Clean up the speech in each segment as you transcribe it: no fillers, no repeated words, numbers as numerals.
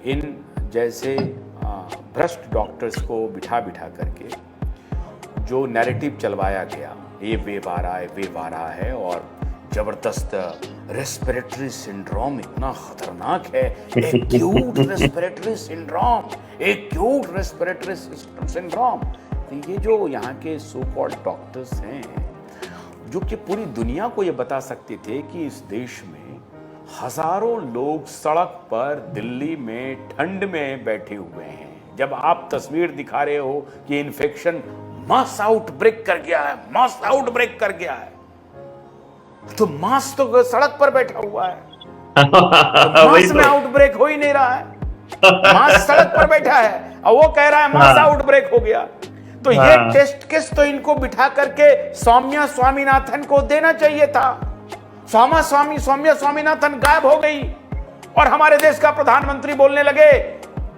इन जैसे भ्रष्ट डॉक्टर्स को बिठा बिठा करके जो नैरेटिव चलवाया गया, ये वेव आ रहा है और जबरदस्त रेस्पिरेटरी सिंड्रोम इतना खतरनाक है, एक्यूट रेस्पिरेटरी सिंड्रोम। तो ये जो यहाँ के सो कॉल्ड डॉक्टर्स हैं, जो कि पूरी दुनिया को ये बता सकते थे कि इस देश में हजारों लोग सड़क पर दिल्ली में ठंड में बैठे हुए हैं, जब आप तस्वीर दिखा रहे हो कि इन्फेक्शन मास आउटब्रेक कर गया है, तो मास तो सड़क पर बैठा हुआ है, तो मास में आउटब्रेक हो ही नहीं रहा है। मास सड़क पर बैठा है और वो कह रहा है मास आउटब्रेक हो गया। तो ये टेस्ट केस तो इनको बिठा करके सौम्या स्वामीनाथन को देना चाहिए था। सौम्या स्वामीनाथन गायब हो गई और हमारे देश का प्रधानमंत्री बोलने लगे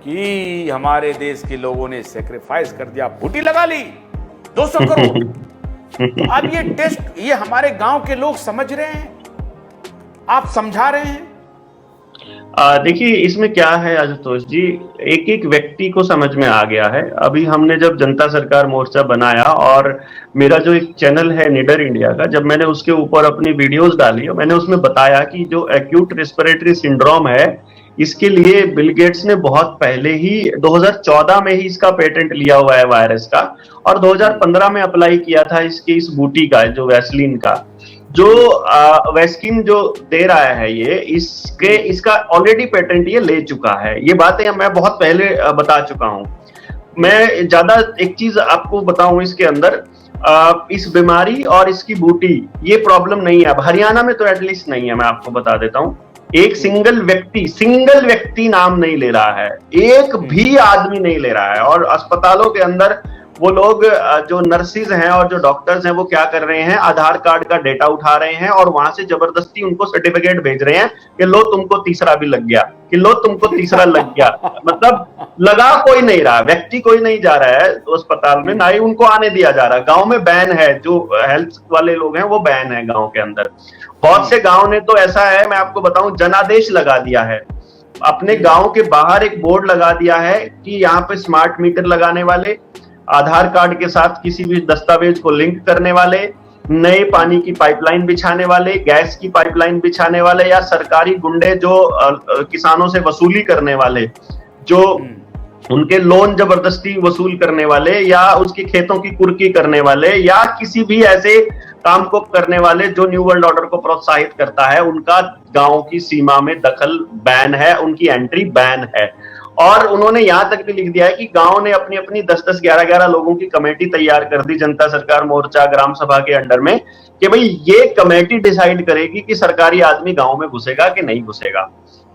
कि हमारे देश के लोगों ने सेक्रीफाइस कर दिया, बूटी लगा ली 200 करोड़। तो अब ये टेस्ट, ये हमारे गांव के लोग समझ रहे हैं, आप समझा रहे हैं। देखिए इसमें क्या है आशुतोष जी, एक एक व्यक्ति को समझ में आ गया है। अभी हमने जब जनता सरकार मोर्चा बनाया और मेरा जो एक चैनल है निडर इंडिया का, जब मैंने उसके ऊपर अपनी वीडियोस डाली, मैंने उसमें बताया कि जो एक्यूट रेस्पिरेटरी सिंड्रोम है, इसके लिए बिल गेट्स ने बहुत पहले ही 2014 में ही इसका पेटेंट लिया हुआ है वायरस का, और 2015 में अप्लाई किया था इस बूटी का, जो वैसलीन का, जो वैक्सीन जो दे रहा है ये, इसका ऑलरेडी पेटेंट ये ले चुका है। ये बातें मैं बहुत पहले बता चुका हूं। मैं ज्यादा एक चीज आपको बताऊं, इसके अंदर इस बीमारी और इसकी बूटी, ये प्रॉब्लम नहीं है अब हरियाणा में, तो एटलीस्ट नहीं है। मैं आपको बता देता हूं, एक सिंगल व्यक्ति नाम नहीं ले रहा है, एक भी आदमी नहीं ले रहा है। और अस्पतालों के अंदर वो लोग जो नर्सिस हैं और जो डॉक्टर्स हैं, वो क्या कर रहे हैं, आधार कार्ड का डेटा उठा रहे हैं और वहां से जबरदस्ती उनको सर्टिफिकेट भेज रहे हैं कि लो तुमको तीसरा भी लग गया, कि लो तुमको तीसरा लग गया। मतलब लगा कोई नहीं रहा, व्यक्ति कोई नहीं जा रहा है अस्पताल में, ना ही उनको आने दिया जा रहा। गांव में बैन है, जो हेल्थ वाले लोग हैं वो बैन है गांव के अंदर। बहुत से गांव ने तो ऐसा है, मैं आपको बताऊं, जनादेश लगा दिया है। अपने गांव के बाहर एक बोर्ड लगा दिया है कि यहाँ पे स्मार्ट मीटर लगाने वाले, आधार कार्ड के साथ किसी भी दस्तावेज को लिंक करने वाले, नए पानी की पाइपलाइन बिछाने वाले, गैस की पाइपलाइन बिछाने वाले, या सरकारी गुंडे जो किसानों से वसूली करने वाले, जो उनके लोन जबरदस्ती वसूल करने वाले, या उसके खेतों की कुर्की करने वाले, या किसी भी ऐसे काम को करने वाले जो न्यू वर्ल्ड ऑर्डर को प्रोत्साहित करता है, उनका गांव की सीमा में दखल बैन है, उनकी एंट्री बैन है। और उन्होंने यहां तक भी लिख दिया है कि गांव ने अपनी अपनी 10-10, 11-11 लोगों की कमेटी तैयार कर दी जनता सरकार मोर्चा ग्राम सभा के अंडर में, कि भाई ये कमेटी डिसाइड करेगी कि सरकारी आदमी गांव में घुसेगा कि नहीं घुसेगा।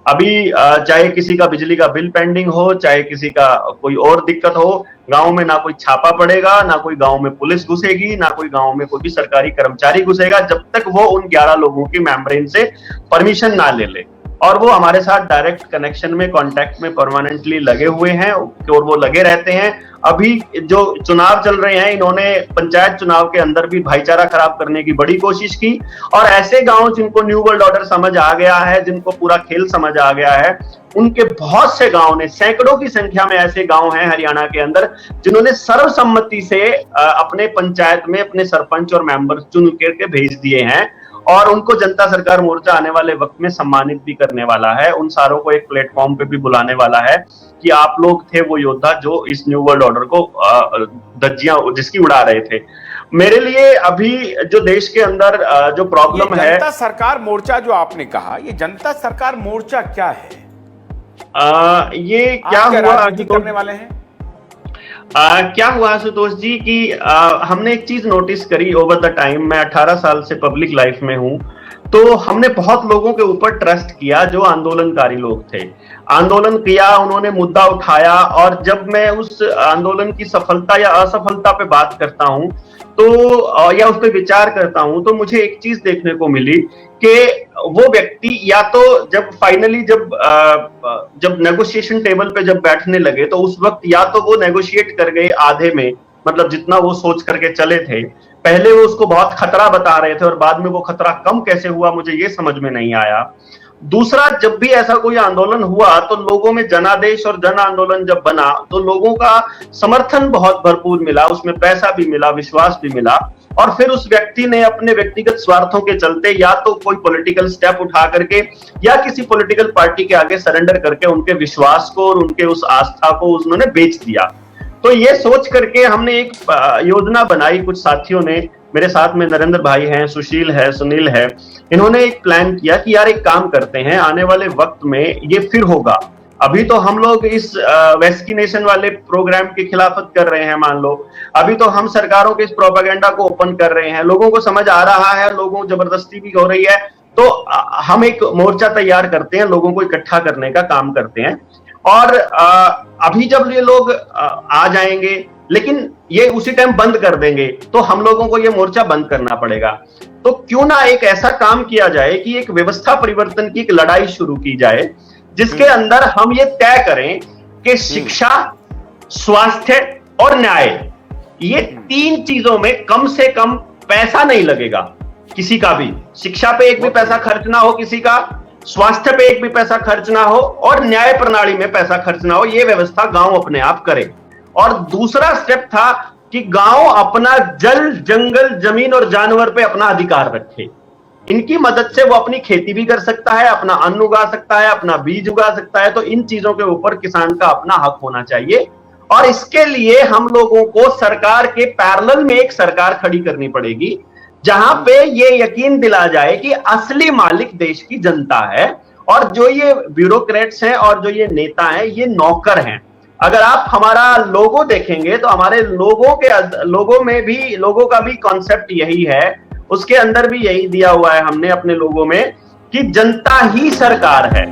अभी चाहे किसी का बिजली का बिल पेंडिंग हो, चाहे किसी का कोई और दिक्कत हो, गांव में ना कोई छापा पड़ेगा, ना कोई गांव में पुलिस घुसेगी, ना कोई गांव में कोई भी सरकारी कर्मचारी घुसेगा, जब तक वो उन 11 लोगों की मेंबरिंग से परमिशन ना ले ले। और वो हमारे साथ डायरेक्ट कनेक्शन में, कांटेक्ट में परमानेंटली लगे हुए हैं और वो लगे रहते हैं। अभी जो चुनाव चल रहे हैं, इन्होंने पंचायत चुनाव के अंदर भी भाईचारा खराब करने की बड़ी कोशिश की। और ऐसे गांव जिनको न्यू वर्ल्ड ऑर्डर समझ आ गया है, जिनको पूरा खेल समझ आ गया है, उनके बहुत से गांव ने, सैकड़ों की संख्या में ऐसे गांव हैं हरियाणा के अंदर, जिन्होंने सर्वसम्मति से अपने पंचायत में अपने सरपंच और मेंबर चुन करके भेज दिए हैं। और उनको जनता सरकार मोर्चा आने वाले वक्त में सम्मानित भी करने वाला है, उन सारों को एक प्लेटफॉर्म पे भी बुलाने वाला है कि आप लोग थे वो योद्धा जो इस न्यू वर्ल्ड ऑर्डर को धज्जियां जिसकी उड़ा रहे थे। मेरे लिए अभी जो देश के अंदर जो प्रॉब्लम है, जनता सरकार मोर्चा जो आपने कहा, ये जनता सरकार मोर्चा क्या है? ये क्या हुआ करने वाले हैं? क्या हुआ आशुतोष जी कि हमने एक चीज नोटिस करी ओवर द टाइम। मैं 18 साल से पब्लिक लाइफ में हूं, तो हमने बहुत लोगों के ऊपर ट्रस्ट किया जो आंदोलनकारी लोग थे। आंदोलन किया, उन्होंने मुद्दा उठाया, और जब मैं उस आंदोलन की सफलता या असफलता पे बात करता हूं तो या उस पर विचार करता हूं, तो मुझे एक चीज देखने को मिली कि वो व्यक्ति या तो जब फाइनली जब नेगोशिएशन टेबल पे जब बैठने लगे, तो उस वक्त या तो वो नेगोशिएट कर गए आधे में, मतलब जितना वो सोच करके चले थे। पहले वो उसको बहुत खतरा बता रहे थे और बाद में वो खतरा कम कैसे हुआ मुझे ये समझ में नहीं आया। दूसरा, जब भी ऐसा कोई आंदोलन हुआ तो लोगों में जनादेश और जन आंदोलन जब बना तो लोगों का समर्थन बहुत भरपूर मिला, उसमें पैसा भी मिला, विश्वास भी मिला, और फिर उस व्यक्ति ने अपने व्यक्तिगत स्वार्थों के चलते या तो कोई पॉलिटिकल स्टेप उठा करके या किसी पॉलिटिकल पार्टी के आगे सरेंडर करके उनके विश्वास को और उनके उस आस्था को उन्होंने बेच दिया। तो ये सोच करके हमने एक योजना बनाई, कुछ साथियों ने, मेरे साथ में नरेंद्र भाई हैं, सुशील है, सुनील है, इन्होंने एक प्लान किया कि यार एक काम करते हैं, आने वाले वक्त में ये फिर होगा। अभी तो हम लोग इस वैक्सीनेशन वाले प्रोग्राम की खिलाफत कर रहे हैं, मान लो, अभी तो हम सरकारों के इस प्रोपेगेंडा को ओपन कर रहे हैं, लोगों को समझ आ रहा है, लोगों जबरदस्ती भी हो रही है, तो हम एक मोर्चा तैयार करते हैं, लोगों को इकट्ठा करने का काम करते हैं। और अभी जब ये लोग आ जाएंगे लेकिन ये उसी टाइम बंद कर देंगे तो हम लोगों को ये मोर्चा बंद करना पड़ेगा। तो क्यों ना एक ऐसा काम किया जाए कि एक व्यवस्था परिवर्तन की एक लड़ाई शुरू की जाए, जिसके अंदर हम ये तय करें कि शिक्षा, स्वास्थ्य और न्याय, ये 3 चीजों में कम से कम पैसा नहीं लगेगा किसी का भी। शिक्षा पे एक भी पैसा खर्च ना हो किसी का, स्वास्थ्य पे एक भी पैसा खर्च ना हो, और न्याय प्रणाली में पैसा खर्च ना हो। ये व्यवस्था गांव अपने आप करे। और दूसरा स्टेप था कि गांव अपना जल, जंगल, जमीन और जानवर पे अपना अधिकार रखे। इनकी मदद से वो अपनी खेती भी कर सकता है, अपना अन्न उगा सकता है, अपना बीज उगा सकता है। तो इन चीजों के ऊपर किसान का अपना हक होना चाहिए। और इसके लिए हम लोगों को सरकार के पैरेलल में एक सरकार खड़ी करनी पड़ेगी, जहां पे ये यकीन दिला जाए कि असली मालिक देश की जनता है, और जो ये ब्यूरोक्रेट्स हैं और जो ये नेता हैं, ये नौकर हैं। अगर आप हमारा लोगो देखेंगे तो हमारे लोगों में भी, लोगों का भी कॉन्सेप्ट यही है, उसके अंदर भी यही दिया हुआ है हमने अपने लोगों में, कि जनता ही सरकार है।